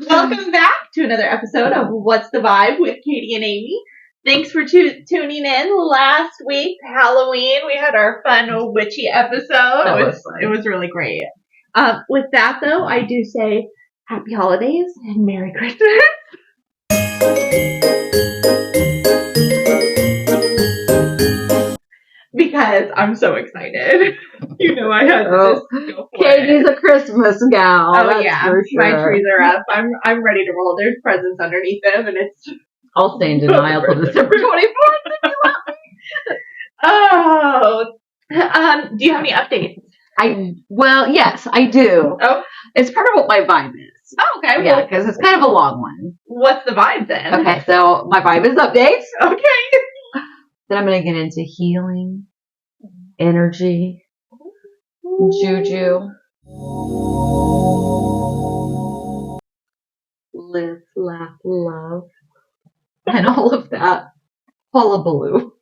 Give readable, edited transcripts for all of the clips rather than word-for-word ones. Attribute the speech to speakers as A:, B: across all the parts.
A: Welcome back to another episode of What's the Vibe with Katie and Amy. Thanks for tuning in. Last week, Halloween, we had our fun witchy episode. It was really great. With that, though, I do say happy holidays and Merry Christmas. Because I'm so excited. You know I had to just go for
B: Katie's a Christmas gal.
A: Oh yeah, for sure. My trees are up. I'm ready to roll. There's presents underneath them, and it's.
B: I'll stay in denial till December 24th.
A: Oh, do you have any updates?
B: Yes, I do.
A: Oh,
B: it's part of what my vibe is.
A: Oh, okay.
B: Yeah, because it's kind of a long one.
A: What's the vibe then?
B: Okay, so my vibe is updates.
A: Okay.
B: Then I'm going to get into healing, energy, juju, live, laugh, love, and all of that hullabaloo.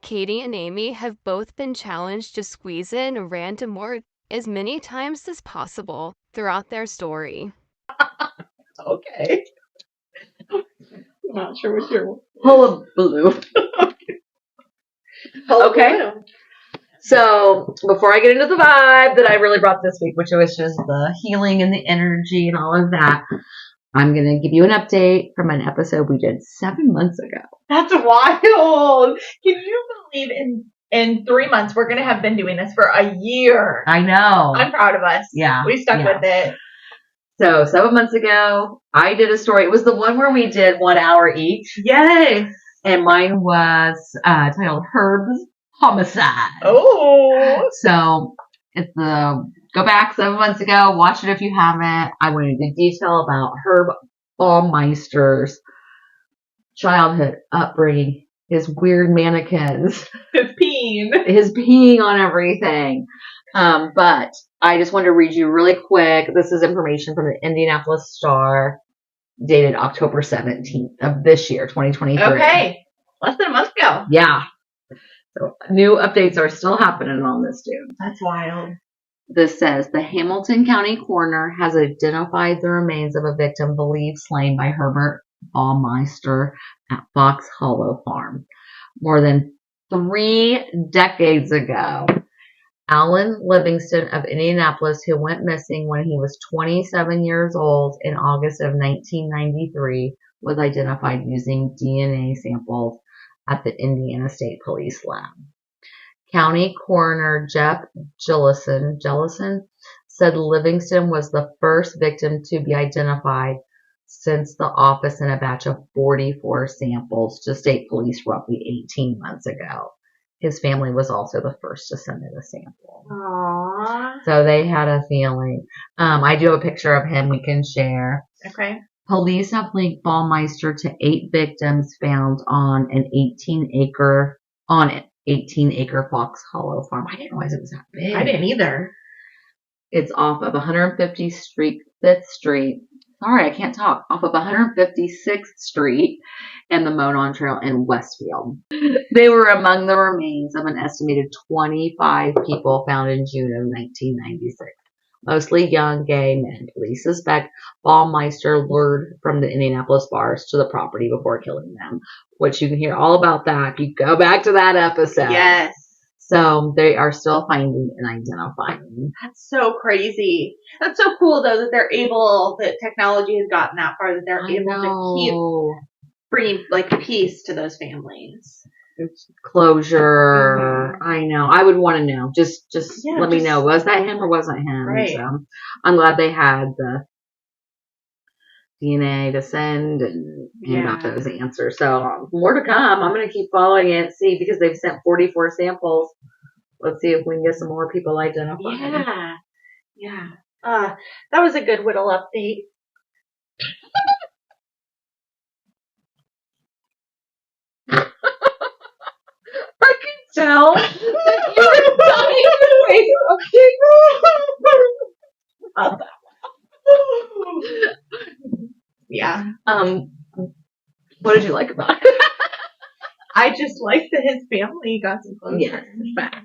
C: Katie and Amy have both been challenged to squeeze in random words as many times as possible throughout their story.
A: Okay. I'm not sure what your
B: Hullabaloo. Okay. So before I get into the vibe that I really brought this week, which was just the healing and the energy and all of that, I'm going to give you an update from an episode we did 7 months ago.
A: That's wild. Can you believe in 3 months we're going to have been doing this for a year?
B: I know.
A: I'm proud of us.
B: Yeah.
A: We stuck with it.
B: So 7 months ago, I did a story. It was the one where we did 1 hour each.
A: Yes.
B: And mine was titled Herb Homicide.
A: Oh.
B: So it's go back 7 months ago, watch it if you haven't. I went into detail about Herb Baumeister's childhood upbringing, his weird mannequins, his peeing on everything. But I just wanted to read you really quick. This is information from the Indianapolis Star, dated October 17th of this year, 2023.
A: Okay. Less than a month ago.
B: Yeah. So new updates are still happening on this, dude.
A: That's wild.
B: This says the Hamilton County coroner has identified the remains of a victim believed slain by Herbert Baumeister at Fox Hollow Farm. More than 3 decades ago, Alan Livingston of Indianapolis, who went missing when he was 27 years old in August of 1993, was identified using DNA samples at the Indiana State Police Lab. County Coroner Jeff Jellison said Livingston was the first victim to be identified since the office in a batch of 44 samples to state police roughly 18 months ago. His family was also the first to send in a sample.
A: Aww.
B: So they had a feeling. I do have a picture of him we can share.
A: Okay.
B: Police have linked Baumeister to 8 victims found on an 18-acre Fox Hollow farm. I didn't realize it was that big.
A: I didn't either.
B: It's off of 150th Street, 5th Street. Sorry, I can't talk. Off of 156th Street and the Monon Trail in Westfield. They were among the remains of an estimated 25 people found in June of 1996. Mostly young gay men. Police suspect Baumeister lured from the Indianapolis bars to the property before killing them, which you can hear all about that if you go back to that episode.
A: Yes.
B: So they are still finding and identifying.
A: That's so crazy. That's so cool, though, that technology has gotten that far, that they're able to keep bringing, peace to those families.
B: Closure.
A: Mm-hmm.
B: I know. I would want to know. Just let me know. Was that him or wasn't him?
A: Right.
B: So I'm glad they had the DNA to send and got those answers. So more to come. I'm going to keep following it, see, because they've sent 44 samples. Let's see if we can get some more people identified.
A: Yeah. That was a good whittle update.
B: I can tell that you're dying to
A: Yeah.
B: What did you like about it?
A: I just like that his family got some closure.
B: Yes, facts.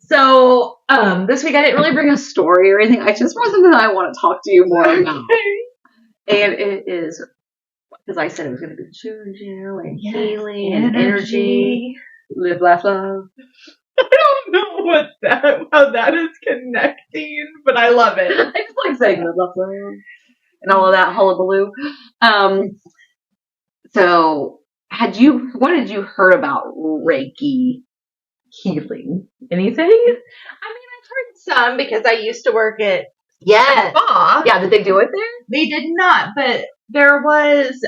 B: So, this week I didn't really bring a story or anything. I just brought something that I want to talk to you more about. And it is, because I said it was going to be juju and healing and energy. Live, laugh, love.
A: I don't know how that is connecting, but I love it.
B: I just like saying live, laugh, love and all of that hullabaloo. So, what had you heard about Reiki healing? Anything?
A: I mean, I've heard some because I used to work at
B: Yes.
A: spa.
B: Yeah, did they do it there?
A: They did not, but there was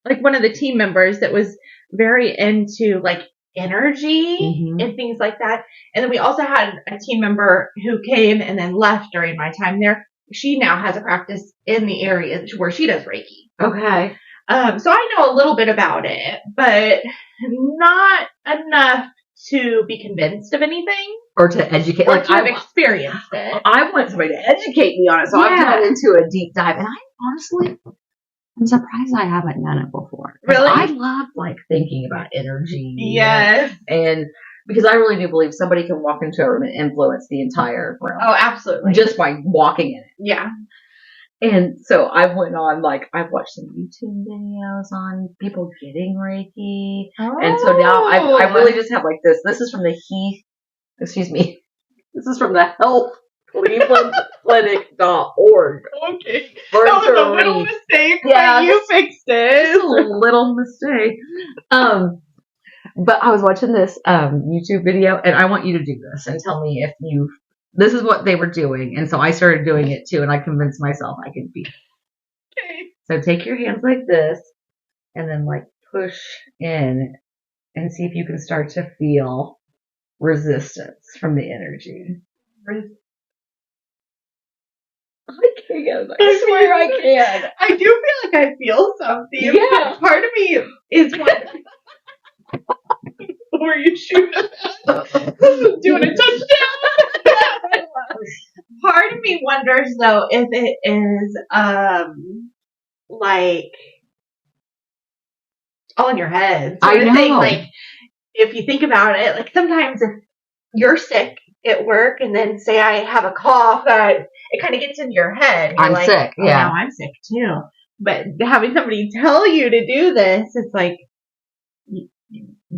A: like one of the team members that was very into like energy and things like that. And then we also had a team member who came and then left during my time there. She now has a practice in the area where she does Reiki.
B: Okay.
A: So I know a little bit about it, but not enough to be convinced of anything.
B: Or to educate.
A: Or to have experienced it.
B: I want somebody to educate me on it, so I've gone into a deep dive. And I'm surprised I haven't done it before.
A: Really?
B: I love like thinking about energy.
A: Yes.
B: And because I really do believe somebody can walk into a room and influence the entire room.
A: Oh, absolutely.
B: Just by walking in it.
A: Yeah.
B: And so I went on, I've watched some YouTube videos on people getting Reiki. Oh. And so now I really just have this. This is from the This is from the healthclevelandclinic.org.
A: Okay. That was a little mistake, but you fixed it.
B: Just a little mistake. But I was watching this YouTube video, and I want you to do this and tell me if this is what they were doing. And so I started doing it too, and I convinced myself I could be.
A: Okay.
B: So take your hands like this, and then push in, and see if you can start to feel resistance from the energy. I can't. I swear I can.
A: I do feel like I feel something.
B: Yeah.
A: Part of me is wondering. Were you shooting at doing a touchdown? Part of me wonders though if it is all in your head.
B: I know.
A: If you think about it, sometimes if you're sick at work and then say I have a cough, it kind of gets into your head. You're
B: I'm sick.
A: Oh, now I'm sick too. But having somebody tell you to do this, it's like,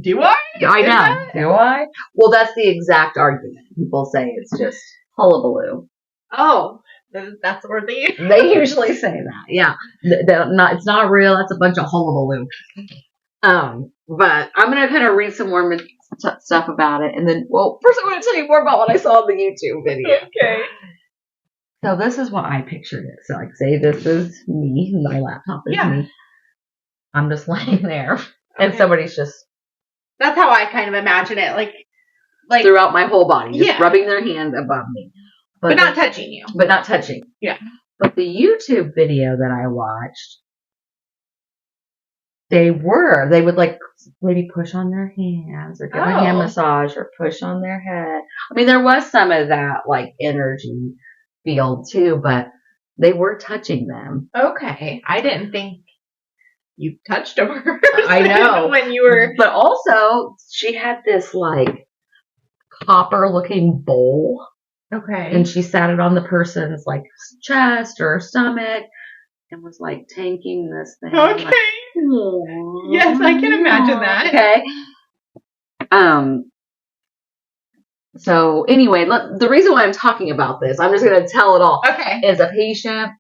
A: do I?
B: I know. Do I? Well, that's the exact argument. People say it's just hullabaloo.
A: Oh, that's the word they use.
B: They usually say that. Yeah. It's not real. That's a bunch of hullabaloo. But I'm going to kind of read some more stuff about it. And then, first I'm going to tell you more about what I saw in the YouTube video.
A: Okay.
B: So this is what I pictured it. So say this is me. My laptop is me. I'm just laying there. And somebody's just...
A: That's how I kind of imagine it. Like
B: throughout my whole body. Just rubbing their hand above me.
A: But not touching you.
B: But not touching.
A: Yeah.
B: But the YouTube video that I watched, they would maybe push on their hands or give a hand massage or push on their head. I mean, there was some of that energy field too, but they were touching them.
A: Okay. I didn't think you touched a person.
B: I know.
A: When you were.
B: But also, she had this copper looking bowl.
A: Okay.
B: And she sat it on the person's chest or stomach and was tanking this thing.
A: Okay. Yes, I can imagine that.
B: Okay. So anyway, the reason why I'm talking about this, I'm just going to tell it all.
A: Okay.
B: Is a patient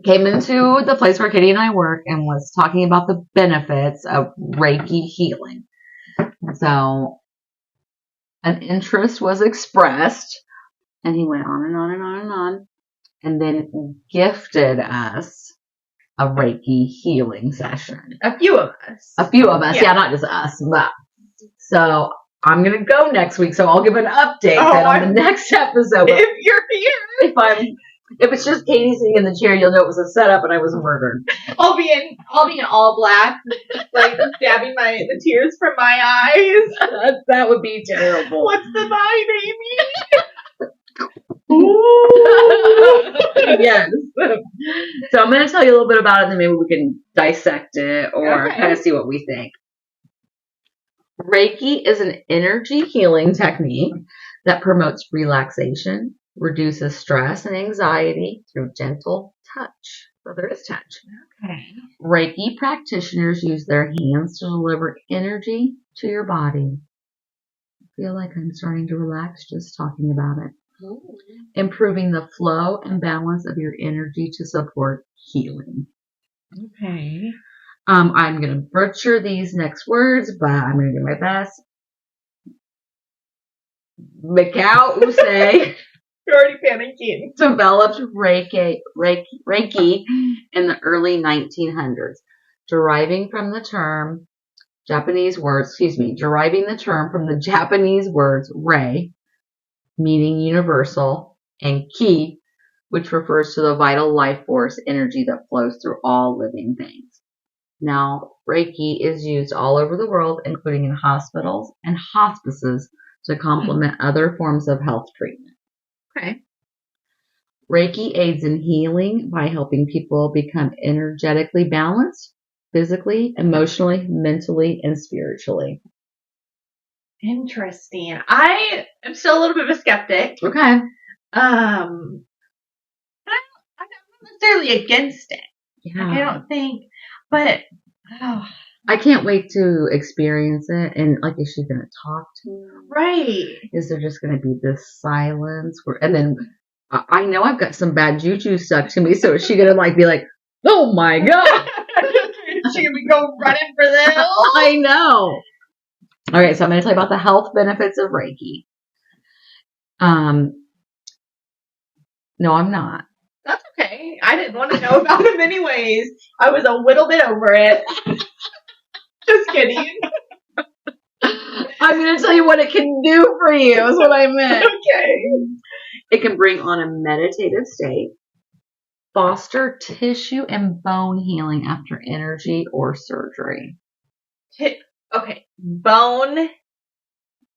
B: came into the place where Kitty and I work and was talking about the benefits of Reiki healing. So an interest was expressed. And he went on and on and on and on. And then gifted us a Reiki healing session.
A: A few of us.
B: Yeah, not just us. But so I'm going to go next week. So I'll give an update on the next episode.
A: If you're here.
B: If it's just Katie sitting in the chair, you'll know it was a setup and I was murdered.
A: I'll be in all black, dabbing the tears from my eyes.
B: That would be terrible.
A: What's the vibe, Amy?
B: Yes. So I'm going to tell you a little bit about it, and then maybe we can dissect it or kind of see what we think. Reiki is an energy healing technique that promotes relaxation, reduces stress and anxiety through gentle touch. So there is touch.
A: Okay.
B: Reiki practitioners use their hands to deliver energy to your body. I feel like I'm starting to relax just talking about it.
A: Ooh.
B: Improving the flow and balance of your energy to support healing.
A: Okay.
B: I'm going to butcher these next words, but I'm going to do my best. Mikao Usei
A: You're already panicking.
B: developed Reiki in the early 1900s, deriving the term from the Japanese words rei, meaning universal, and ki, which refers to the vital life force energy that flows through all living things. Now, Reiki is used all over the world, including in hospitals and hospices, to complement other forms of health treatment.
A: Okay.
B: Reiki aids in healing by helping people become energetically balanced, physically, emotionally, mentally, and spiritually.
A: Interesting. I am still a little bit of a skeptic.
B: Okay.
A: But I'm not necessarily against it.
B: Yeah.
A: I don't think, but
B: I can't wait to experience it. And like, is she going to talk to me?
A: right.
B: Is there just going to be this silence? And then I know I've got some bad juju stuck to me. So is she going to be like, oh my God.
A: Is she going to go running for the hills?
B: I know. All right. So I'm going to tell you about the health benefits of Reiki. No, I'm not.
A: That's okay. I didn't want to know about him anyways. I was a little bit over it. Just kidding.
B: I'm going to tell you what it can do for you is what I meant.
A: Okay.
B: It can bring on a meditative state, foster tissue and bone healing after energy or surgery.
A: Okay. Bone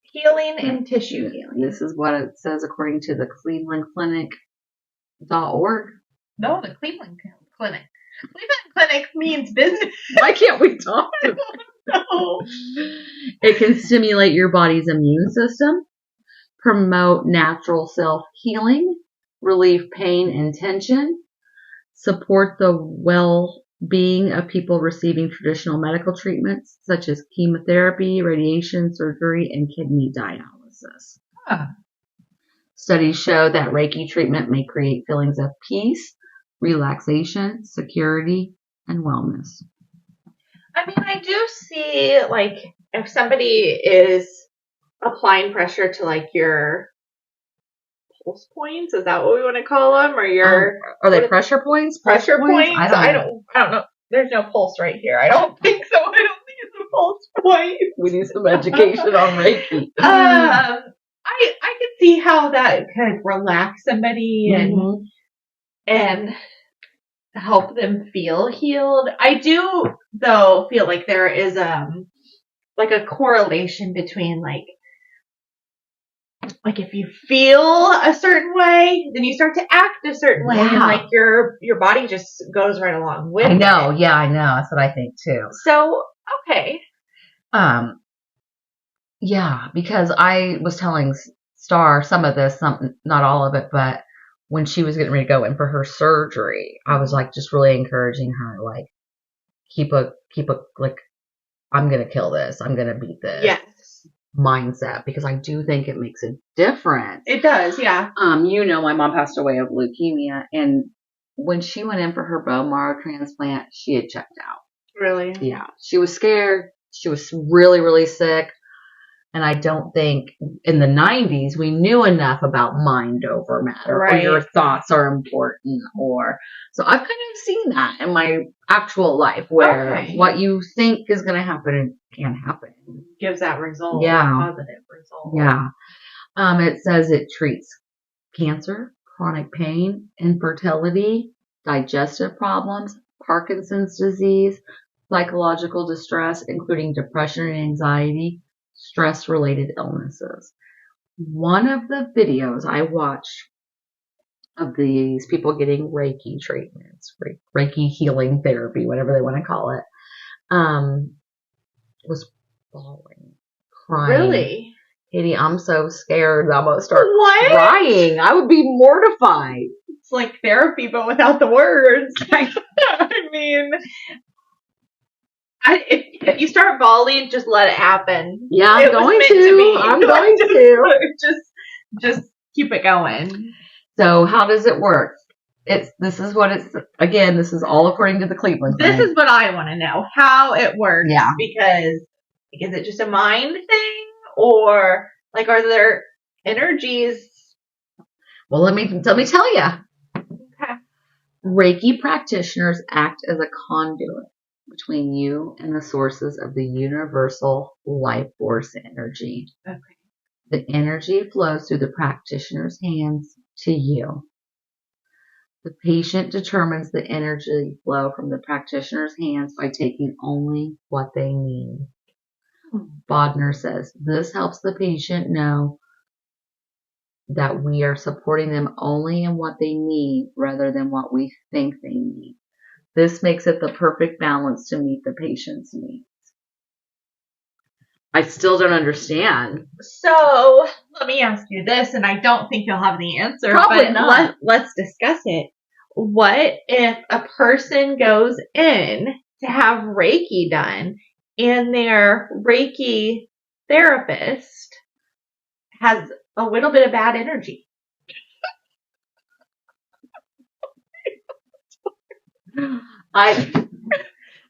A: healing and tissue healing.
B: This is what it says according to the clevelandclinic.org.
A: No, the Cleveland Clinic. Cleveland Clinic means business.
B: Why can't we talk to
A: No.
B: It can stimulate your body's immune system, promote natural self-healing, relieve pain and tension, support the well-being of people receiving traditional medical treatments such as chemotherapy, radiation, surgery, and kidney dialysis.
A: Huh.
B: Studies show that Reiki treatment may create feelings of peace, relaxation, security, and wellness.
A: I mean, I do see, if somebody is applying pressure to, your pulse points, is that what we want to call them? Or your...
B: Are they pressure points?
A: Pressure points?
B: I don't
A: know. There's no pulse right here. I don't think so. I don't think it's a pulse point.
B: We need some education on Reiki.
A: I could see how that could relax somebody and help them feel healed. I do, though, feel like there is a correlation between if you feel a certain way, then you start to act a certain way, and your body just goes right along with it.
B: I know. That's what I think too.
A: So, okay.
B: Yeah, because I was telling Star some of this, not all of it, but when she was getting ready to go in for her surgery, I was just really encouraging her, keep a I'm gonna kill this, I'm gonna beat this.
A: Yes.
B: Mindset, because I do think it makes a difference.
A: It does, yeah.
B: My mom passed away of leukemia, and when she went in for her bone marrow transplant, she had checked out.
A: Really?
B: Yeah. She was scared. She was really, really sick. And I don't think in the 90s we knew enough about mind over matter,
A: right.
B: or your thoughts are important, so I've kind of seen that in my actual life where what you think is going to happen can happen.
A: Gives that result.
B: Yeah.
A: Positive result.
B: Yeah. It says it treats cancer, chronic pain, infertility, digestive problems, Parkinson's disease, psychological distress, including depression and anxiety, stress-related illnesses. One of the videos I watched of these people getting Reiki treatments, Reiki healing therapy, whatever they want to call it, was bawling, crying.
A: Really?
B: Katie, I'm so scared that I'm going to start
A: What?
B: crying. I would be mortified.
A: It's like therapy, but without the words. I mean, if you start bawling, just let it happen.
B: Yeah, I'm going to. I'm going to.
A: Just keep it going.
B: So how does it work? This is all according to the Cleveland Clinic.
A: This is what I want to know, how it works.
B: Yeah.
A: Because is it just a mind thing, or like are there energies?
B: Well, let me tell you.
A: Okay.
B: Reiki practitioners act as a conduit between you and the sources of the universal life force energy.
A: Okay.
B: The energy flows through the practitioner's hands to you. The patient determines the energy flow from the practitioner's hands by taking only what they need. Bodner says, this helps the patient know that we are supporting them only in what they need rather than what we think they need. This makes it the perfect balance to meet the patient's needs. I still don't understand.
A: So let me ask you this, and I don't think you'll have the answer.
B: Probably
A: but
B: not.
A: Let's discuss it. What if a person goes in to have Reiki done, and their Reiki therapist has a little bit of bad energy?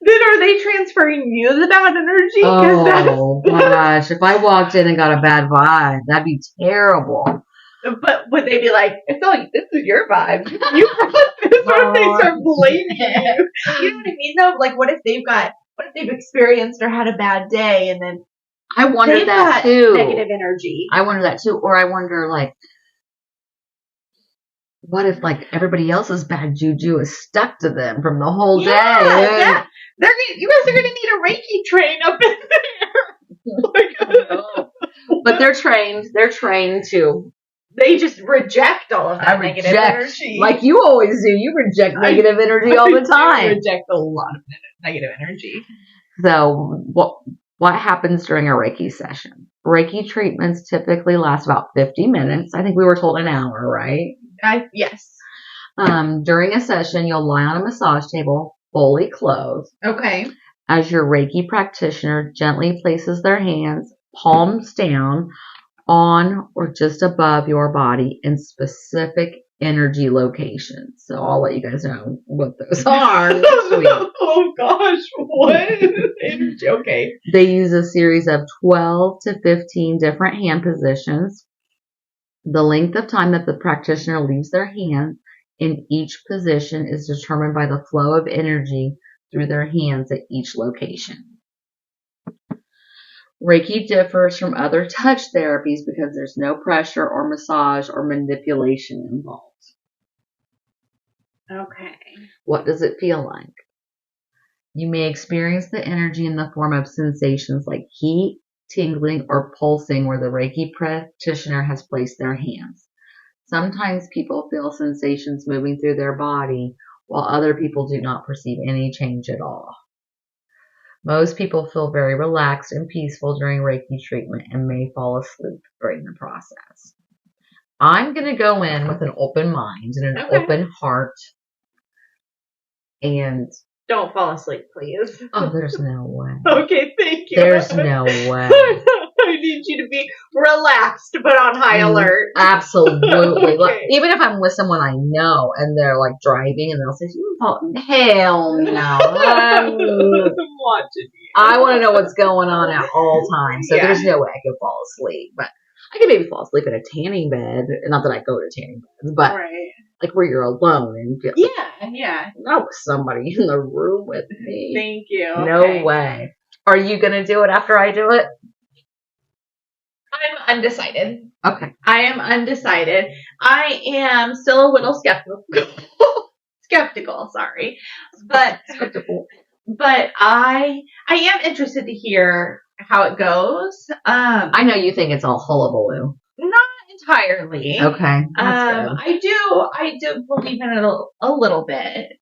A: Then are they transferring you the bad energy?
B: Oh, gosh. If I walked in and got a bad vibe, that'd be terrible.
A: But would they be like, this is your vibe. You brought this, or if they start blaming it? You know what I mean, though? Like, what if they've experienced or had a bad day, and then
B: I wonder that too.
A: Negative energy.
B: I wonder that too. Or I wonder, like, what if, like, everybody else's bad juju is stuck to them from the whole day?
A: Yeah. You guys are going to need a Reiki train up in there.
B: But they're trained. They're trained to.
A: They just reject all of that negative energy.
B: Like you always do. You reject negative energy all the time.
A: I reject a lot of negative energy.
B: So what happens during a Reiki session? Reiki treatments typically last about 50 minutes. I think we were told an hour, right?
A: Yes.
B: During a session, you'll lie on a massage table, fully clothed.
A: Okay.
B: As your Reiki practitioner gently places their hands, palms down, on or just above your body in specific energy locations. So I'll let you guys know what those are next week.
A: Oh gosh, what energy? Okay.
B: They use a series of 12 to 15 different hand positions. The length of time that the practitioner leaves their hands in each position is determined by the flow of energy through their hands at each location. Reiki differs from other touch therapies because there's no pressure or massage or manipulation involved.
A: Okay.
B: What does it feel like? You may experience the energy in the form of sensations like heat, tingling, or pulsing where the Reiki practitioner has placed their hands. Sometimes people feel sensations moving through their body, while other people do not perceive any change at all. Most people feel very relaxed and peaceful during Reiki treatment and may fall asleep during the process. I'm going to go in with an open mind and an open heart. And
A: don't fall asleep, please.
B: Oh, there's no way.
A: Okay, thank you.
B: There's no way.
A: I need you to be relaxed but on high alert.
B: Absolutely.
A: Okay.
B: Like, even if I'm with someone I know and they're like driving and they'll say, hell no. I'm
A: watching you.
B: I want to know what's going on at all times. So there's no way I could fall asleep. But I could maybe fall asleep in a tanning bed. Not that I go to tanning beds, but like where you're alone and feel not with somebody in the room with me.
A: Thank you.
B: No way. Are you going to do it after I do it?
A: I'm undecided.
B: Okay.
A: I am undecided. I am still a little skeptical. Sorry. But I am interested to hear how it goes.
B: I know you think it's all hullabaloo.
A: Not entirely.
B: Okay. That's good.
A: I do believe in it a little bit.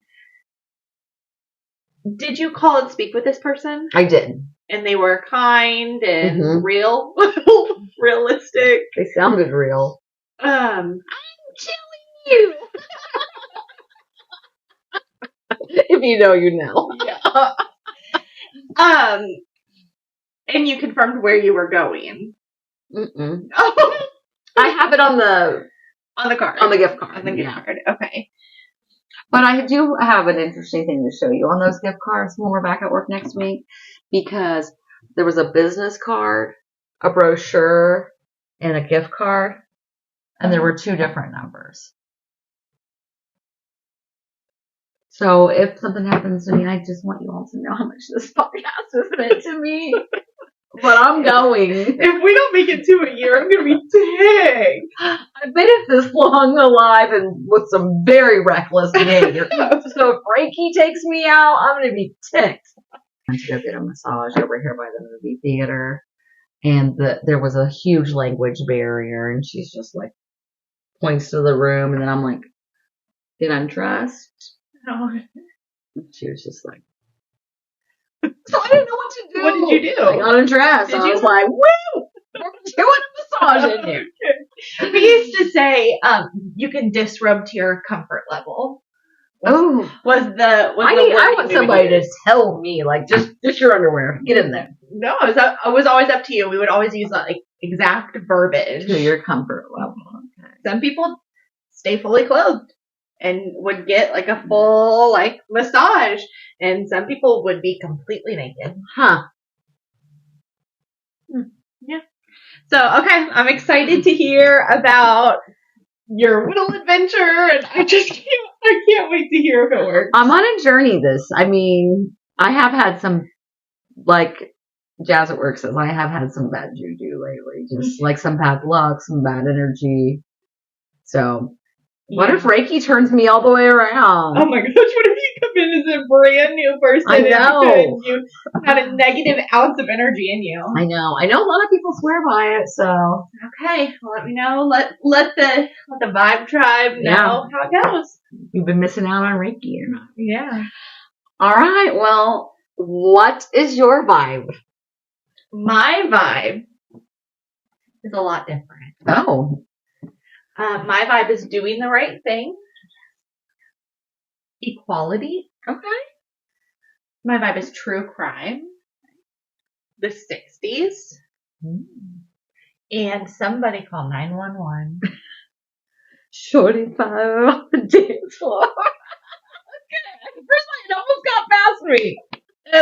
A: Did you call and speak with this person?
B: I did.
A: And they were kind and real? realistic.
B: They sounded real.
A: I'm
B: Killing you. If you know, you know.
A: Yeah. And you confirmed where you were going.
B: Mm-mm.
A: Oh.
B: I have it on the
A: card.
B: On the gift card.
A: On the gift card. Okay.
B: But I do have an interesting thing to show you on those gift cards when we're back at work next week, because there was a business card, a brochure, and a gift card, and there were 2 different numbers. So if something happens to me, I just want you all to know how much this podcast has meant to me. But I'm going.
A: If we don't make it to a year, I'm going to be ticked.
B: I've made it this long alive and with some very reckless behavior. So if Reiki takes me out, I'm going to be ticked. I went to go get a massage over here by the movie theater. And there was a huge language barrier. And she's just like, points to the room. And then I'm like, get undressed.
A: Oh.
B: She was just like, so I didn't know what to do.
A: What did you do?
B: I got undressed. I was like, woo! We're doing a massage in here.
A: We used to say, you can disrobe to your comfort level. I
B: want somebody to tell me, like, just your underwear. Get in there.
A: No, it was always up to you. We would always use like exact verbiage.
B: To your comfort level. Okay.
A: Some people stay fully clothed and would get like a full like massage, and some people would be completely naked.
B: Huh.
A: Yeah. So, okay, I'm excited to hear about your little adventure, and I can't wait to hear if it works.
B: I'm on a journey I have had some, like Jazz at Work says, I have had some bad juju lately. Just like some bad luck, some bad energy. So, what if Reiki turns me all the way around?
A: Oh my gosh, what if you come in as a brand new person?
B: I know.
A: And you had a negative ounce of energy in you.
B: I know a lot of people swear by it, so.
A: Okay, well, let me know. Let the Vibe Tribe know how it goes.
B: You've been missing out on Reiki or not.
A: Yeah.
B: All right, well, what is your vibe?
A: My vibe is a lot different.
B: Oh.
A: My vibe is doing the right thing. Equality.
B: Okay.
A: My vibe is true crime. The 60s. And somebody call 911.
B: Shorty fire on the dance floor. Okay. First it almost got past me.
A: I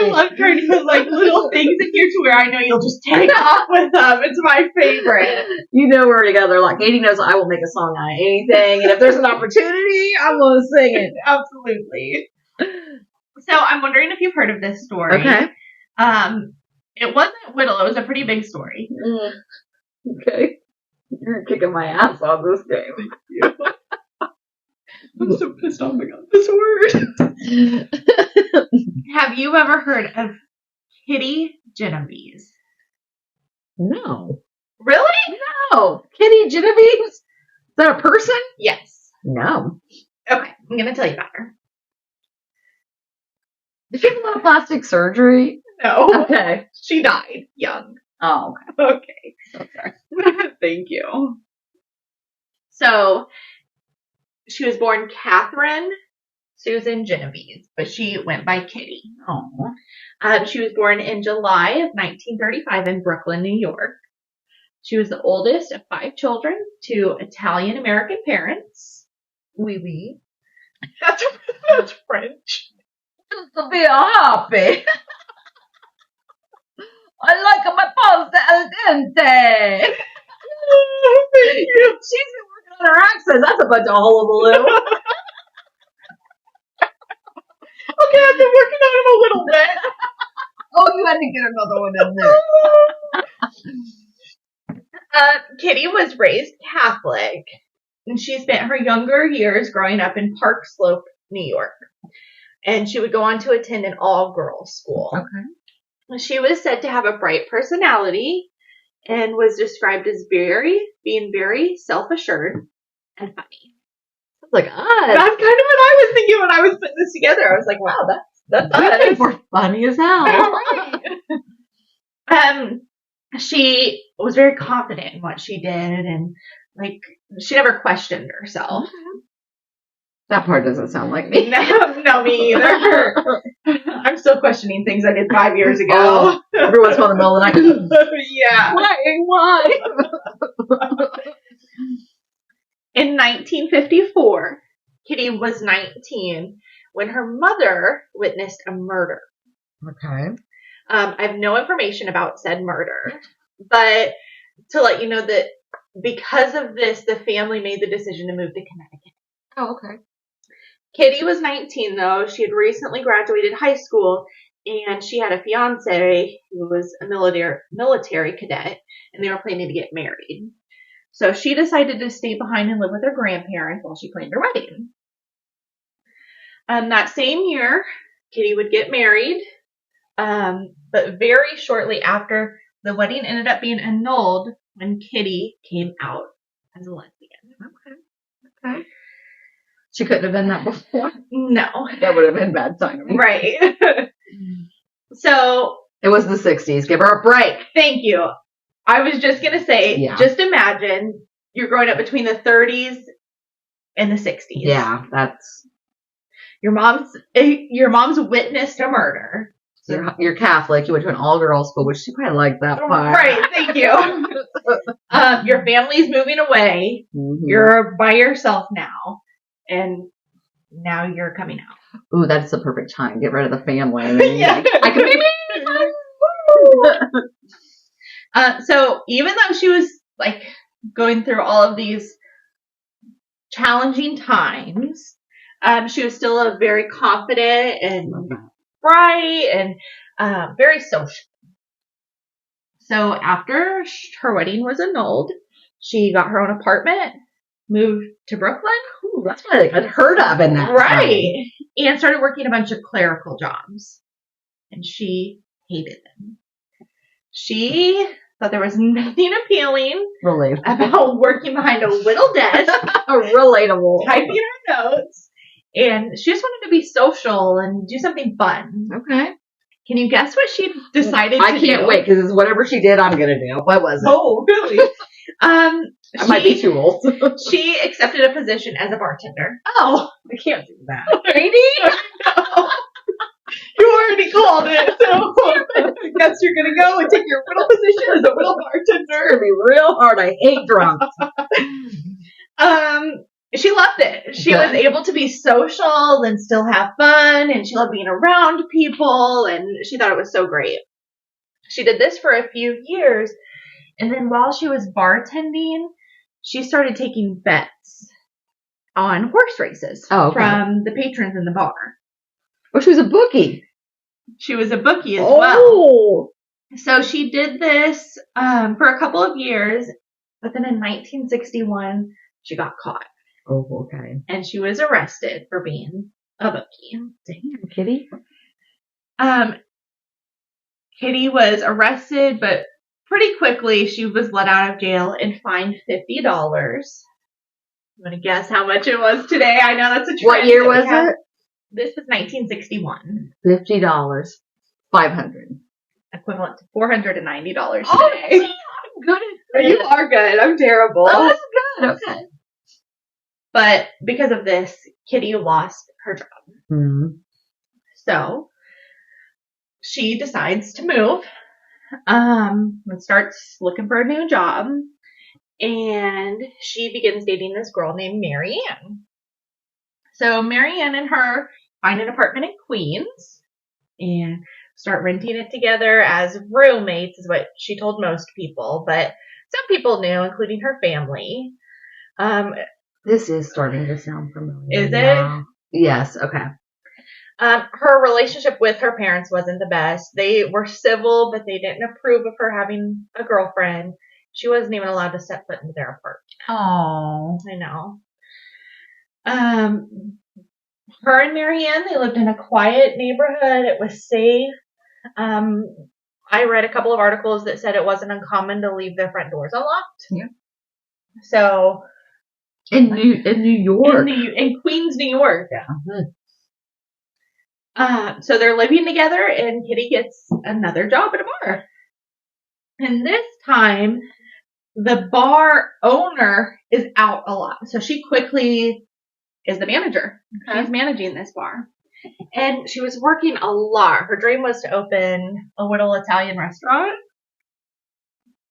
A: love trying to put like little things in here to where I know you'll just take off with them. It's my favorite.
B: You know we're together. Like Katie knows I will make a song out of anything, and if there's an opportunity, I'm gonna sing it.
A: Absolutely. So I'm wondering if you've heard of this story.
B: Okay.
A: It wasn't Whittle. It was a pretty big story.
B: Okay. You're kicking my ass on this game.
A: I'm so pissed off I got this word. Have you ever heard of Kitty Genovese?
B: No.
A: Really?
B: No. Kitty Genovese? Is that a person?
A: Yes.
B: No.
A: Okay, I'm going to tell you about her.
B: Did she have a lot of plastic surgery?
A: No.
B: Okay.
A: She died young.
B: Oh, okay.
A: Okay.
B: So sorry.
A: Thank you. So, she was born Catherine Susan Genovese, but she went by Kitty.
B: Oh.
A: She was born in July of 1935 in Brooklyn, New York. She was the oldest of 5 children to Italian-American parents.
B: Oui, oui.
A: That's French.
B: Just to be happy. I like my pasta al dente.
A: Thank you.
B: She's been working on her accents. That's a bunch of hullabaloo.
A: Okay, I've been working on it a little bit.
B: Oh, you had to get another one in there.
A: Kitty was raised Catholic, and she spent her younger years growing up in Park Slope, New York. And she would go on to attend an all-girls school.
B: Okay.
A: She was said to have a bright personality and was described as being very self-assured and funny.
B: Like us.
A: That's kind of what I was thinking when I was putting this together. I was like, wow, that's
B: us. We're funny as hell.
A: Right. she was very confident in what she did, and like she never questioned herself.
B: That part doesn't sound like me.
A: No, me either. I'm still questioning things I did 5 years ago.
B: Oh, every once in a while in the middle of the night.
A: Yeah.
B: Why?
A: In 1954, Kitty was 19 when her mother witnessed a murder.
B: Okay.
A: I have no information about said murder, but to let you know that because of this, the family made the decision to move to Connecticut.
B: Oh, okay.
A: Kitty was 19, though. She had recently graduated high school, and she had a fiance who was a military cadet, and they were planning to get married. So she decided to stay behind and live with her grandparents while she planned her wedding. That same year, Kitty would get married, but very shortly after, the wedding ended up being annulled when Kitty came out as a lesbian.
B: Okay. She couldn't have been that before.
A: No.
B: That would have been bad timing.
A: Right. So.
B: It was the 60s. Give her a break.
A: Thank you. I was just going to say, Just imagine you're growing up between the 30s and the 60s.
B: Yeah, that's.
A: Your mom's witnessed a murder.
B: So you're Catholic. You went to an all-girls school, which she probably liked that part.
A: Right, thank you. Your family's moving away. Mm-hmm. You're by yourself now. And now you're coming out.
B: Ooh, that's the perfect time. Get rid of the family. And then
A: yeah.
B: I can be
A: me. So even though she was like going through all of these challenging times, she was still a very confident and bright and very social. So after her wedding was annulled, she got her own apartment, moved to Brooklyn.
B: Ooh, that's what I'd heard of in that
A: right.
B: time.
A: And started working a bunch of clerical jobs. And she hated them. She thought there was nothing appealing about working behind a little desk.
B: Relatable.
A: Typing her notes. And she just wanted to be social and do something fun.
B: Okay.
A: Can you guess what she decided to do?
B: I can't wait, because it's whatever she did, I'm going to do. What was it?
A: Oh, really?
B: I might be too old.
A: She accepted a position as a bartender.
B: Oh, I can't do that.
A: Katie? No. You already called it, so I guess you're going to go and take your little position as a little bartender.
B: It's going to be real hard. I hate drunks.
A: She loved it. She was able to be social and still have fun, and she loved being around people, and she thought it was so great. She did this for a few years, and then while she was bartending, she started taking bets on horse races from the patrons in the bar.
B: Oh, she was a bookie.
A: She was a bookie as well. So she did this for a couple of years, but then in 1961, she got caught.
B: Oh, okay.
A: And she was arrested for being a bookie.
B: Damn, Kitty.
A: Kitty was arrested, but pretty quickly she was let out of jail and fined $50. You want to guess how much it was today? I know that's a trend.
B: What year was it?
A: This was 1961.
B: $50. $500.
A: Equivalent to $490 today.
B: Oh, I'm good at
A: You are good. I'm terrible.
B: Oh, that's good. Okay.
A: But because of this, Kitty lost her job.
B: Mm-hmm.
A: So she decides to move and starts looking for a new job. And she begins dating this girl named Mary Ann. So Mary Ann and her find an apartment in Queens and start renting it together as roommates, is what she told most people. But some people knew, including her family.
B: This is starting to sound familiar.
A: Is it?
B: Yes, okay.
A: Her relationship with her parents wasn't the best. They were civil, but they didn't approve of her having a girlfriend. She wasn't even allowed to step foot into their apartment.
B: Oh,
A: I know. Her and Mary Ann, they lived in a quiet neighborhood. It was safe. I read a couple of articles that said it wasn't uncommon to leave their front doors unlocked.
B: Yeah.
A: So
B: in New York,
A: in Queens, New York.
B: Yeah.
A: So they're living together, and Kitty gets another job at a bar. And this time, the bar owner is out a lot. So she quickly is the manager.
B: Okay.
A: She's managing this bar. And she was working a lot. Her dream was to open a little Italian restaurant.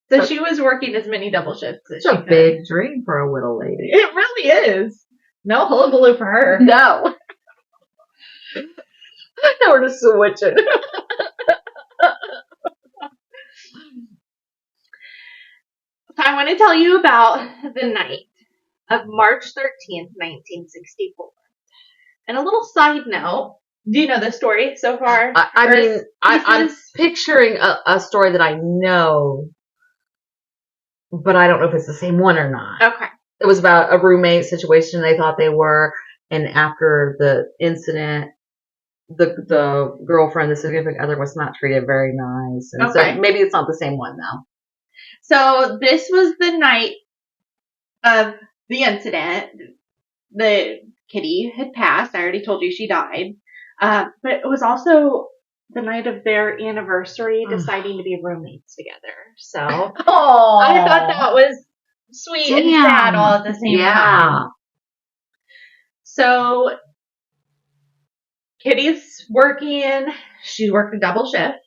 A: So she was working as many double shifts as she could.
B: It's a big dream for a little lady.
A: It really is. No hullabaloo for her.
B: No. Now we're just switching.
A: So I want to tell you about the night of March 13th, 1964. And a little side note. Do you know this story so far?
B: I'm picturing a story that I know, but I don't know if it's the same one or not.
A: Okay.
B: It was about a roommate situation they thought they were, and after the incident, the girlfriend, the significant other, was not treated very nice. And
A: okay.
B: So maybe it's not the same one, though.
A: So this was the night of the incident. The Kitty had passed. I already told you she died. But it was also the night of their anniversary, deciding to be roommates together. So I thought that was sweet and sad all at the same time. So Kitty's working. She worked a double shift.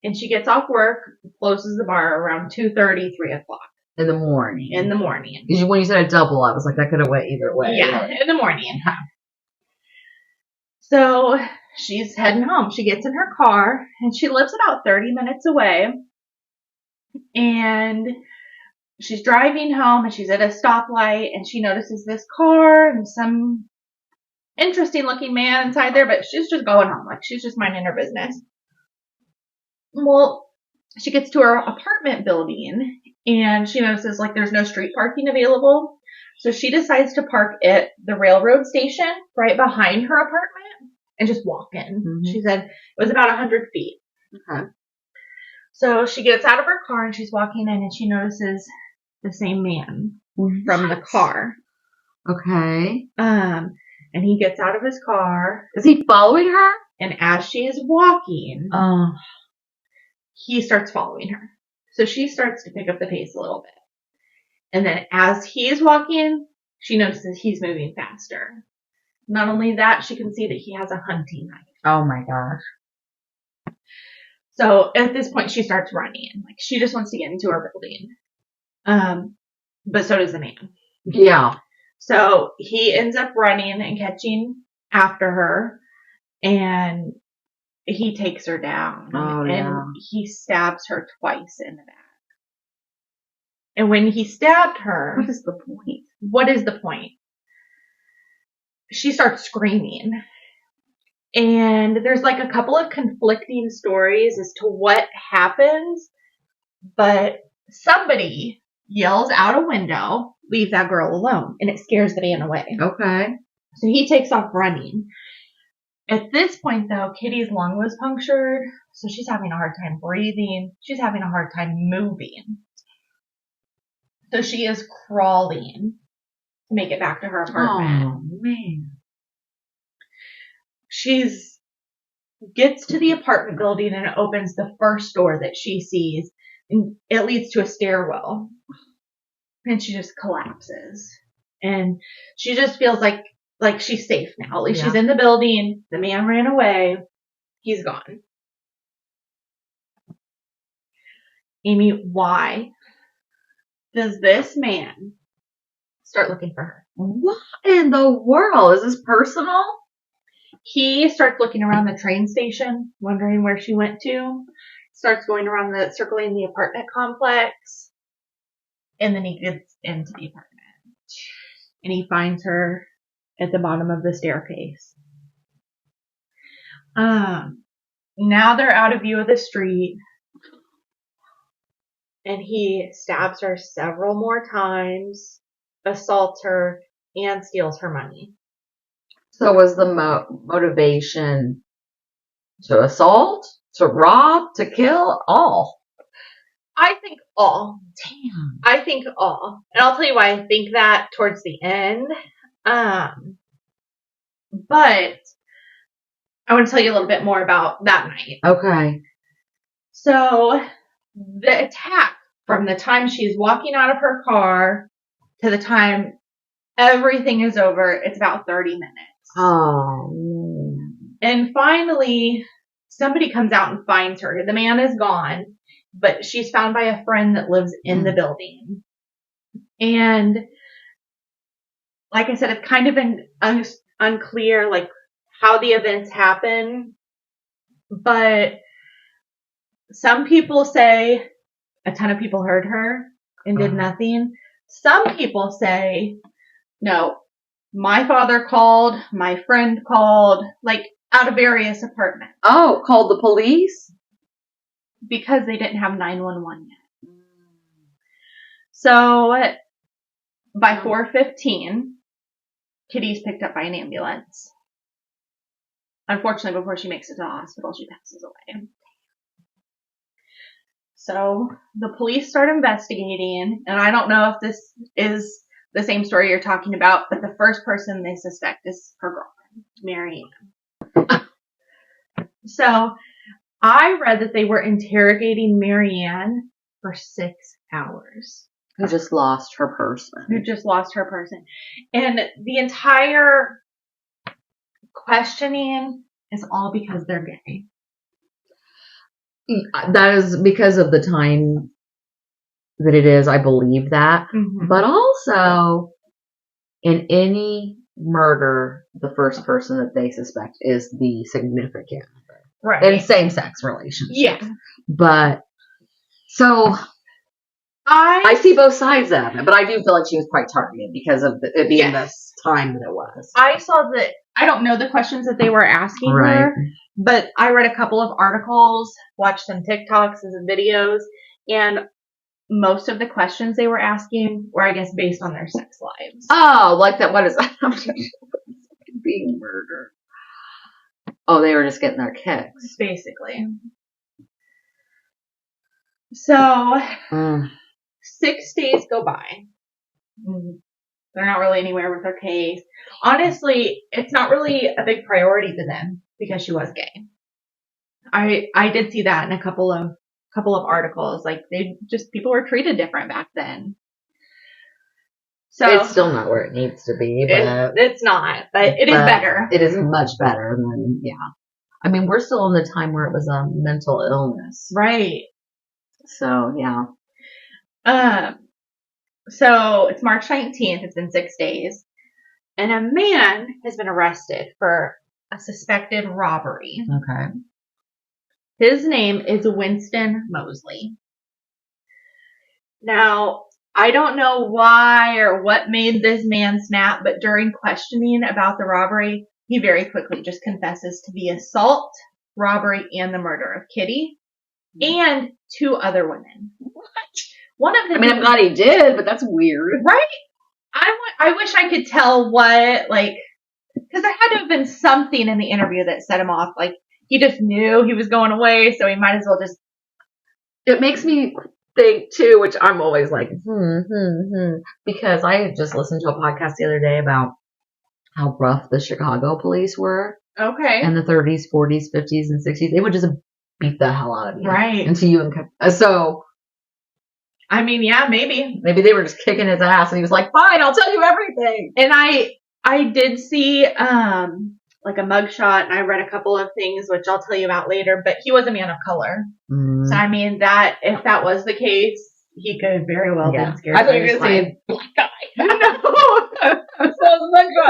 A: And she gets off work, closes the bar around 2:30, 3 o'clock.
B: In the morning.
A: Because
B: when you said a double, I was like, that could have went either way.
A: Yeah, in the morning. So she's heading home. She gets in her car, and she lives about 30 minutes away. And she's driving home, and she's at a stoplight, and she notices this car and some interesting-looking man inside there, but she's just going home. Like, she's just minding her business. Well, she gets to her apartment building, and she notices, like, there's no street parking available. So she decides to park at the railroad station right behind her apartment and just walk in. Mm-hmm. She said it was about 100 feet.
B: Okay.
A: So she gets out of her car, and she's walking in, and she notices the same man from the car.
B: Okay.
A: And he gets out of his car.
B: Is he following her?
A: And as she is walking... he starts following her. So she starts to pick up the pace a little bit. And then as he's walking, she notices he's moving faster. Not only that, she can see that he has a hunting knife.
B: Oh my gosh.
A: So at this point, she starts running. Like, she just wants to get into her building. But so does the man.
B: Yeah.
A: So he ends up running and catching after her. And he takes her down, and he stabs her twice in the back. And when he stabbed her...
B: What is the point?
A: What is the point? She starts screaming. And there's like a couple of conflicting stories as to what happens, but somebody yells out a window, leave that girl alone, and it scares the man away.
B: Okay.
A: So he takes off running. At this point, though, Kitty's lung was punctured, so she's having a hard time breathing. She's having a hard time moving. So she is crawling to make it back to her apartment.
B: Oh, man.
A: She's gets to the apartment building and opens the first door that she sees, and it leads to a stairwell. And she just collapses. And she just feels like she's safe now. Like, she's in the building. The man ran away. He's gone. Amy, why does this man start looking for her?
B: What in the world? Is this personal?
A: He starts looking around the train station, wondering where she went to. Starts going around circling the apartment complex. And then he gets into the apartment. And he finds her at the bottom of the staircase. Now they're out of view of the street. And he stabs her several more times, assaults her, and steals her money.
B: So was the motivation to assault, to rob, to kill? All?
A: I think all.
B: Damn.
A: I think all. And I'll tell you why I think that towards the end. But I want to tell you a little bit more about that night.
B: Okay.
A: So the attack, from the time she's walking out of her car to the time everything is over, it's about 30 minutes.
B: Oh, man.
A: And finally, somebody comes out and finds her. The man is gone, but she's found by a friend that lives in the building. And like I said, it's kind of unclear, like, how the events happen. But some people say a ton of people heard her and did nothing. Some people say, no, my father called, my friend called, like, out of various apartments.
B: Oh, called the police?
A: Because they didn't have 911 yet. So by 4:15, Kitty's picked up by an ambulance. Unfortunately, before she makes it to the hospital, she passes away. So the police start investigating, and I don't know if this is the same story you're talking about, but the first person they suspect is her girlfriend, Marianne. So I read that they were interrogating Marianne for 6 hours.
B: Who just lost her person.
A: And the entire questioning is all because they're gay.
B: That is because of the time that it is. I believe that.
A: Mm-hmm.
B: But also, in any murder, the first person that they suspect is the significant other.
A: Right.
B: In same-sex relationships.
A: Yeah.
B: But, so, I see both sides of it, but I do feel like she was quite targeted because of it being the time that it was.
A: I saw that, I don't know the questions that they were asking her, but I read a couple of articles, watched some TikToks and some videos, and most of the questions they were asking were, I guess, based on their sex lives.
B: Oh, like that, what is that? Being murdered. Oh, they were just getting their kicks.
A: Basically. So, 6 days go by. They're not really anywhere with their case. Honestly, it's not really a big priority to them because she was gay. I did see that in a couple of articles. Like, people were treated different back then. So
B: it's still not where it needs to be, but
A: it's not. But it is better.
B: It is much better than I mean, we're still in the time where it was a mental illness,
A: right?
B: So yeah.
A: So it's March 19th. It's been 6 days, and a man has been arrested for a suspected robbery.
B: Okay.
A: His name is Winston Mosley. Now, I don't know why or what made this man snap, but during questioning about the robbery, he very quickly just confesses to the assault, robbery, and the murder of Kitty and 2 other women. What? One of them.
B: I mean, I'm glad he did, but that's weird.
A: Right? I wish I could tell what, like, because there had to have been something in the interview that set him off. Like, he just knew he was going away, so he might as well just.
B: It makes me think too, which I'm always like, because I just listened to a podcast the other day about how rough the Chicago police were.
A: Okay.
B: In the 30s, 40s, 50s, and 60s. They would just beat the hell out of you.
A: Right.
B: Until you so.
A: I mean, yeah, maybe.
B: Maybe they were just kicking his ass and he was like, fine, I'll tell you everything.
A: And I did see, like a mugshot, and I read a couple of things, which I'll tell you about later, but he was a man of color. So, I mean, if that was the case, he could have very well been scared.
B: I thought you were going to say black guy.
A: No.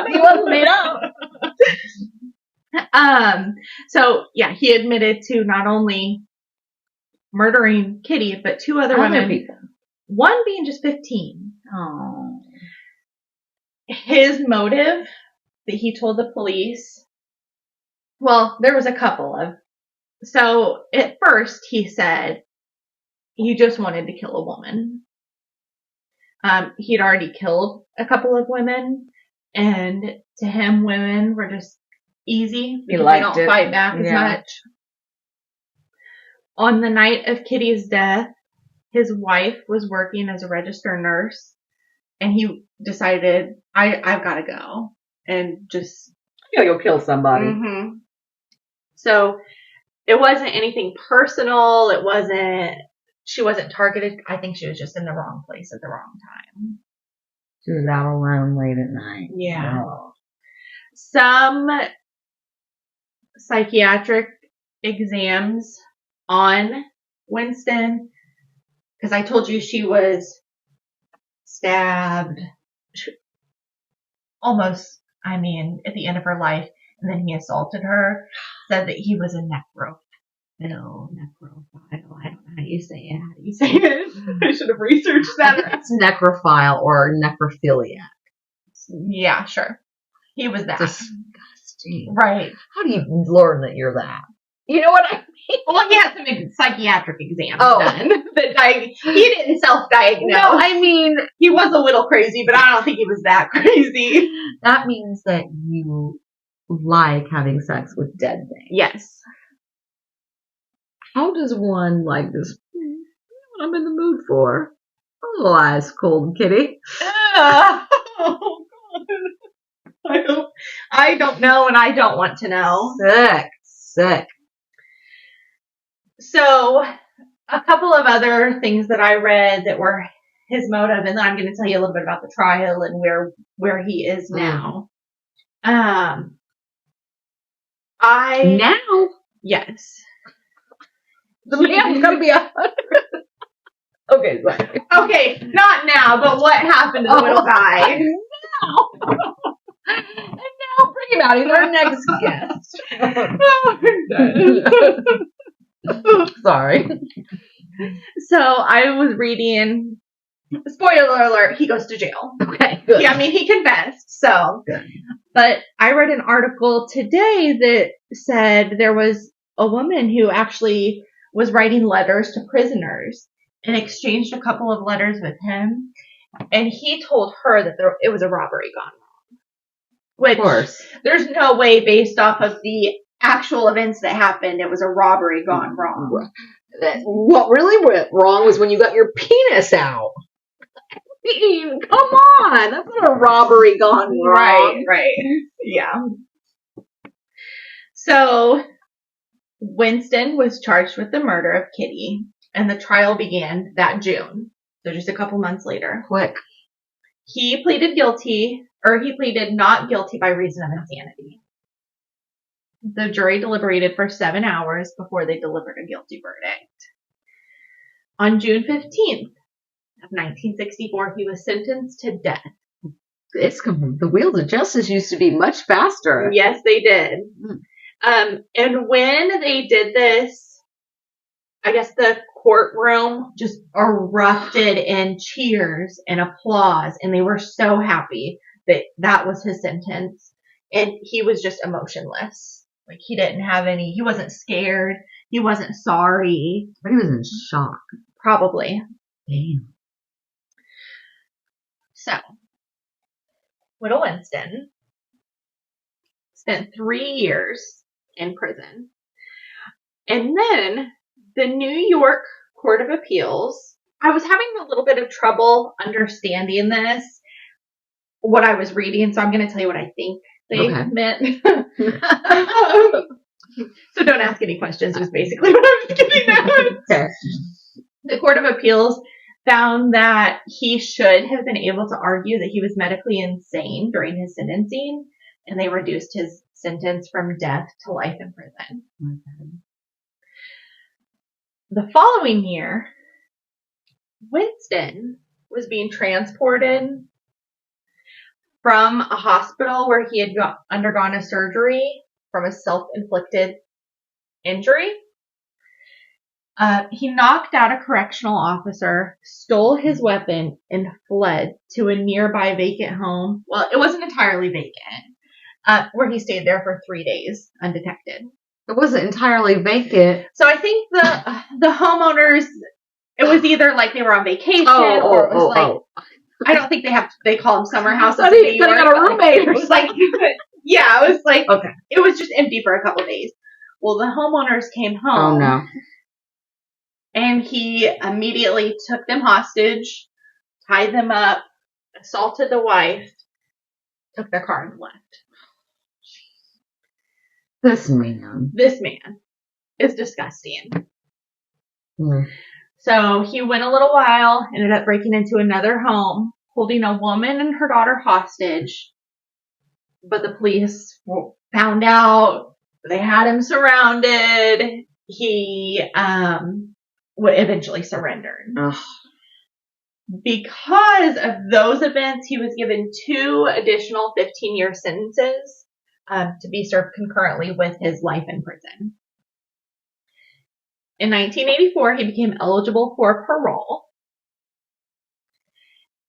B: He wasn't made up.
A: So, yeah, he admitted to not only murdering Kitty, but 2 other women.
B: People.
A: One being just 15.
B: Oh.
A: His motive that he told the police, well, there was a couple of. So at first he said he just wanted to kill a woman. He'd already killed a couple of women, and to him, women were just easy because they don't fight back as much. On the night of Kitty's death, his wife was working as a registered nurse, and he decided, I've got to go and just.
B: You'll kill somebody.
A: Mm-hmm. So it wasn't anything personal. It wasn't she wasn't targeted. I think she was just in the wrong place at the wrong time.
B: She was out alone late at night.
A: Yeah.
B: Oh.
A: Some psychiatric exams on Winston, because I told you she was stabbed almost, at the end of her life, and then he assaulted her, said that he was a necrophile. I don't know how you say it. How do you say it? I should have researched that.
B: It's necrophile or necrophiliac.
A: Yeah, sure. He was that.
B: Disgusting.
A: Right.
B: How do you learn that you're that? You know what I mean?
A: Well, he had some psychiatric exams done. He didn't self-diagnose.
B: No, I mean,
A: he was a little crazy, but I don't think he was that crazy.
B: That means that you like having sex with dead things.
A: Yes.
B: How does one like this? What I'm in the mood for? A little ice cold, Kitty.
A: Oh, God. I don't know, and I don't want to know.
B: Sick.
A: So, a couple of other things that I read that were his motive, and then I'm going to tell you a little bit about the trial and where he is now.
B: Now?
A: Yes.
B: The man's gonna be 100. Okay, sorry.
A: Okay, not now, but what happened to the little guy?
B: And now bring him out. He's our next guest. Sorry.
A: So I was reading. Spoiler alert: he goes to jail.
B: Okay, good.
A: Yeah, he confessed. So,
B: good.
A: But I read an article today that said there was a woman who actually was writing letters to prisoners and exchanged a couple of letters with him, and he told her that it was a robbery gone wrong. Which,
B: of course,
A: there's no way, based off of the actual events that happened, it was a robbery gone wrong.
B: What really went wrong was when you got your penis out. Come on, that's not a robbery gone wrong.
A: Right. Yeah. So, Winston was charged with the murder of Kitty, and the trial began that June. So just a couple months later.
B: Quick.
A: He pleaded not guilty by reason of insanity. The jury deliberated for 7 hours before they delivered a guilty verdict. On June 15th of 1964, he was sentenced to death.
B: The wheels of justice used to be much faster.
A: Yes, they did. And when they did this, I guess the courtroom just erupted in cheers and applause, and they were so happy that was his sentence. And he was just emotionless. Like, he wasn't scared. He wasn't sorry.
B: But he was in shock.
A: Probably.
B: Damn.
A: So, Widow Winston spent 3 years in prison. And then the New York Court of Appeals, I was having a little bit of trouble understanding what I was reading, so I'm going to tell you what I think they meant. So don't ask any questions, is basically what I was getting at.
B: Okay.
A: The Court of Appeals found that he should have been able to argue that he was medically insane during his sentencing, and they reduced his sentence from death to life in prison.
B: Okay.
A: The following year, Winston was being transported from a hospital where he had undergone a surgery from a self-inflicted injury. He knocked out a correctional officer, stole his weapon, and fled to a nearby vacant home. Well, it wasn't entirely vacant, where he stayed there for 3 days undetected.
B: It wasn't entirely vacant.
A: So I think the homeowners, it was either like they were on vacation or it was I don't think they call them summer houses.
B: They got a roommate.
A: It was like, yeah, it was like,
B: okay.
A: It was just empty for a couple of days. Well, the homeowners came home.
B: Oh, no.
A: And he immediately took them hostage, tied them up, assaulted the wife, took their car and left. This man is disgusting.
B: Mm.
A: So he went a little while, ended up breaking into another home, holding a woman and her daughter hostage. But the police found out. They had him surrounded. He eventually surrendered.
B: Ugh.
A: Because of those events, he was given 2 additional 15-year sentences to be served concurrently with his life in prison. In 1984, he became eligible for parole.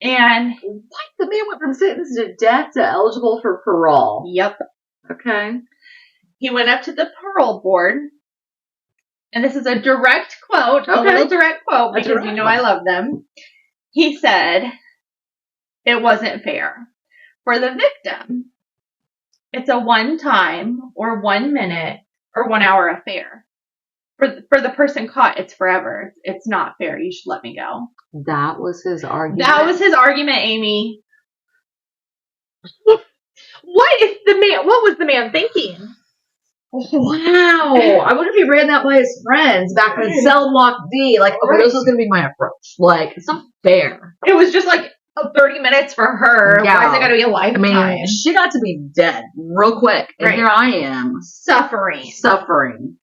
A: And
B: what? The man went from sentenced to death to eligible for parole.
A: Yep.
B: Okay.
A: He went up to the parole board. And this is a direct quote, a little direct quote, because you know I love them. He said, it wasn't fair. For the victim, it's a one-time or 1 minute or 1 hour affair. For the person caught, it's forever. It's not fair. You should let me go.
B: That was his argument.
A: That was his argument, Amy. What was the man thinking?
B: Wow. I wonder if he ran that by his friends back in cell block D. Like, okay, this is going to be my approach. Like, it's not fair.
A: It was just like 30 minutes for her. Yeah. Why is it going to be a lifetime?
B: I mean, she got to be dead real quick. And here I am.
A: Suffering.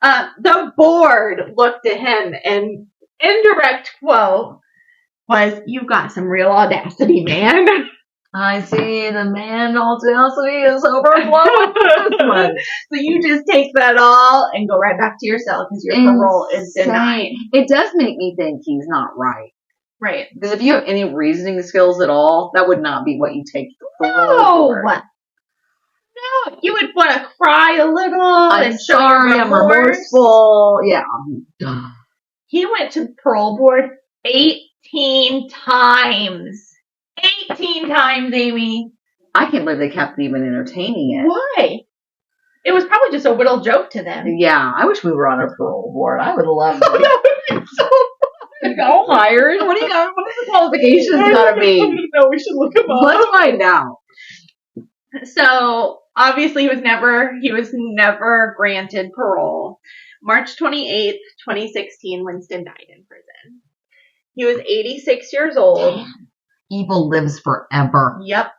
A: The board looked at him and indirect quote was, "You've got some real audacity, man."
B: I see the man audacity is overflowing.
A: So you just take that all and go right back to your cell because your parole is denied.
B: It does make me think he's not right.
A: Right.
B: Because if you have any reasoning skills at all, that would not be what you take the parole for.
A: No, you would want to cry a little
B: I'm
A: and show
B: sorry,
A: your
B: I'm remorseful. Yeah.
A: He went to parole board 18 times. 18 times, Amy.
B: I can't believe they kept even entertaining it.
A: Why? It was probably just a little joke to them.
B: Yeah, I wish we were on a parole board. I would love
A: that. That would be so fun.
B: Go hired. What is the qualifications gotta be?
A: No, we should look them up.
B: Let's find out.
A: So obviously he was never granted parole. March 28th, 2016, Winston died in prison. He was 86 years old.
B: Evil lives forever.
A: Yep.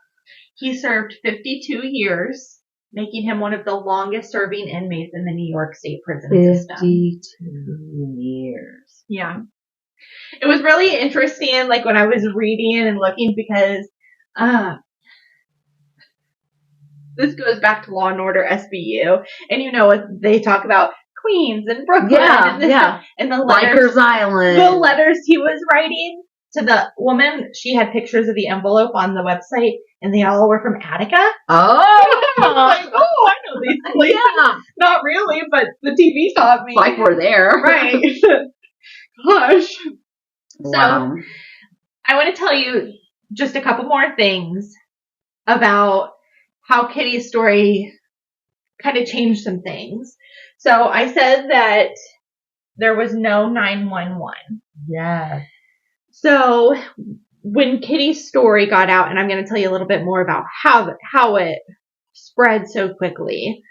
A: He served 52 years, making him one of the longest serving inmates in the New York State prison system.
B: 52 years.
A: Yeah. It was really interesting, like when I was reading and looking, because this goes back to Law and Order SVU, and you know what they talk about, Queens and Brooklyn and this stuff, and the letters,
B: Rikers Island.
A: The letters he was writing to the woman, she had pictures of the envelope on the website, and they all were from Attica.
B: Oh,
A: I was like, I know these places. Yeah. Not really, but the TV taught me.
B: Like we're there,
A: right? Gosh.
B: Wow.
A: So I want to tell you just a couple more things about how Kitty's story kind of changed some things. So I said that there was no 911.
B: Yeah.
A: So when Kitty's story got out, and I'm going to tell you a little bit more about how it spread so quickly,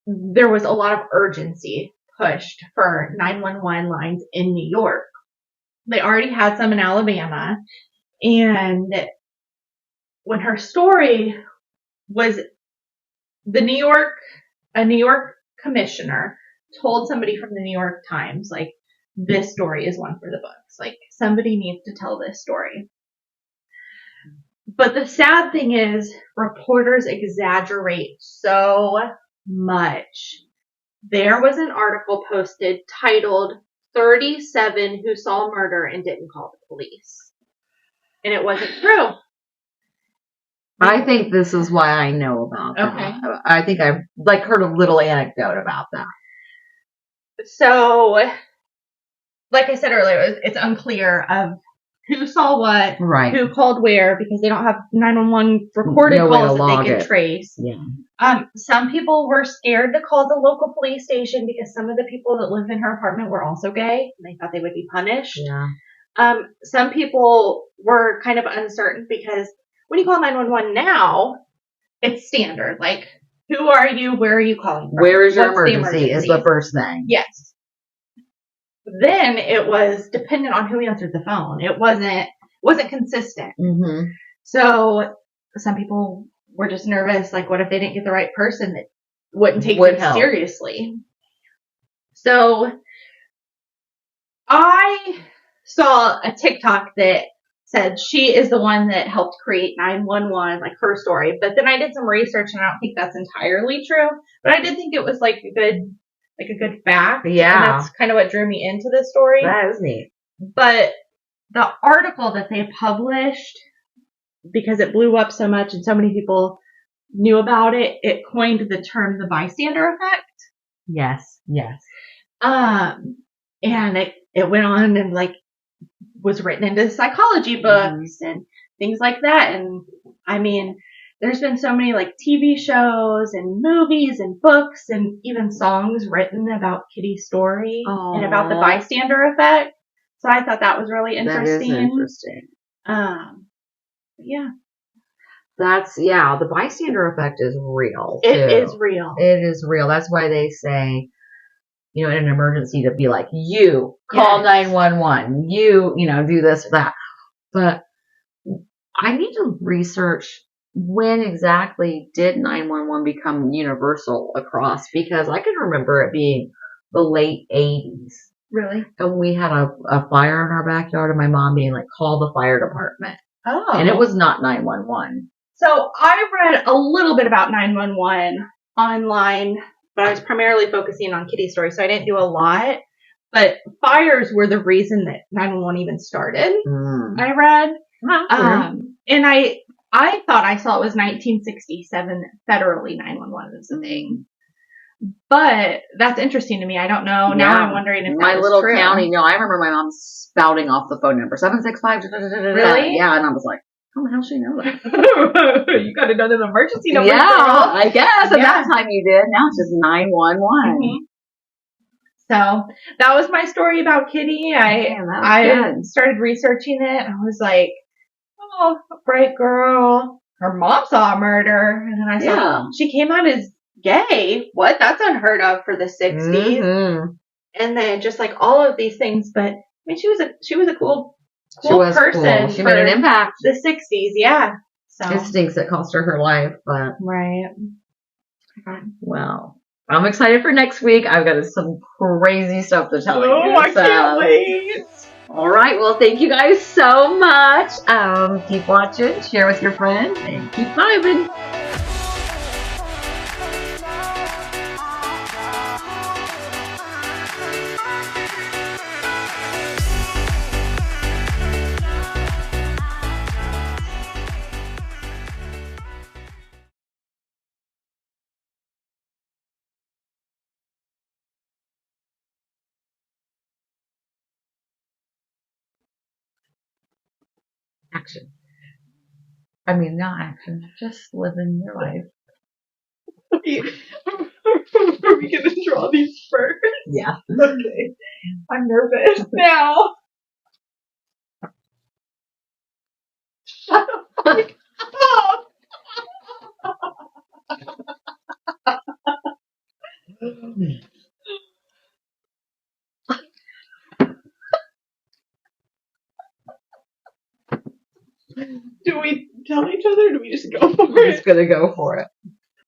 A: there was a lot of urgency pushed for 911 lines in New York. They already had some in Alabama, and when her story was, a New York commissioner told somebody from the New York Times, like, this story is one for the books. Like, somebody needs to tell this story. But the sad thing is, reporters exaggerate so much. There was an article posted titled 37 Who Saw Murder and Didn't Call the Police. And it wasn't true.
B: I think this is why I know about that.
A: Okay.
B: I think I've heard a little anecdote about that.
A: So, like I said earlier, it's unclear of who saw what,
B: right,
A: who called where, because they don't have 911 recorded calls that they can trace.
B: Yeah.
A: Some people were scared to call the local police station because some of the people that lived in her apartment were also gay, and they thought they would be punished.
B: Yeah.
A: Some people were kind of uncertain because when you call 911 now, it's standard. Like, who are you? Where are you calling from?
B: Where is your emergency is the first thing.
A: Yes. then it was dependent on who answered the phone. It wasn't consistent.
B: Mm-hmm.
A: So some people were just nervous. Like, what if they didn't get the right person that wouldn't take them seriously? So I saw a TikTok that said she is the one that helped create 911, like her story. But then I did some research, and I don't think that's entirely true. But I did think it was like a good fact.
B: Yeah.
A: And that's kind of what drew me into this story.
B: That is neat.
A: But the article that they published, because it blew up so much and so many people knew about it, it coined the term the bystander effect.
B: Yes.
A: And it went on and like was written into psychology books and things like that. And I mean, there's been so many like TV shows and movies and books and even songs written about Kitty's story and about the bystander effect. So I thought that was really interesting.
B: That is interesting.
A: Yeah.
B: The bystander effect is real.
A: It is real.
B: It is real. That's why they say, in an emergency to be like, you call 911, you do this or that. But I need to research when exactly did 911 become universal across, because I can remember it being the late 80s.
A: Really?
B: And we had a fire in our backyard and my mom being like, call the fire department.
A: Oh.
B: And it was not 911.
A: So I read a little bit about 911 online, but I was primarily focusing on Kitty's story, so I didn't do a lot. But fires were the reason that 911 even started, I read. And I thought I saw it was 1967 that federally 911 was a thing. But that's interesting to me. I don't know. Now I'm wondering if
B: my little true. County. No, I remember my mom spouting off the phone number 765.
A: Really?
B: Yeah, and I was like, how the hell she know that?
A: You got to know the emergency number.
B: Yeah, I guess. At that time you did. Now it's just 911. Mm-hmm.
A: So that was my story about Kitty. I started researching it. I was like, oh, bright girl. Her mom saw a murder, and then I saw she came out as gay. What? That's unheard of for the 60s. Mm-hmm. And then just like all of these things, but I mean, she was a cool person.
B: Cool. She made an impact.
A: The 60s, yeah. So
B: it stinks it cost her her life, but
A: right.
B: Well, I'm excited for next week. I've got some crazy stuff to tell you.
A: Oh, I can't wait.
B: All right. Well, thank you guys so much. Keep watching, share with your friends, and keep vibing. Action. I mean, not action. Just living your life.
A: Are we going to draw these first?
B: Yeah.
A: Okay. I'm nervous now. Shut up. Do we tell each other or do we just go for it?
B: We're just going to go for it.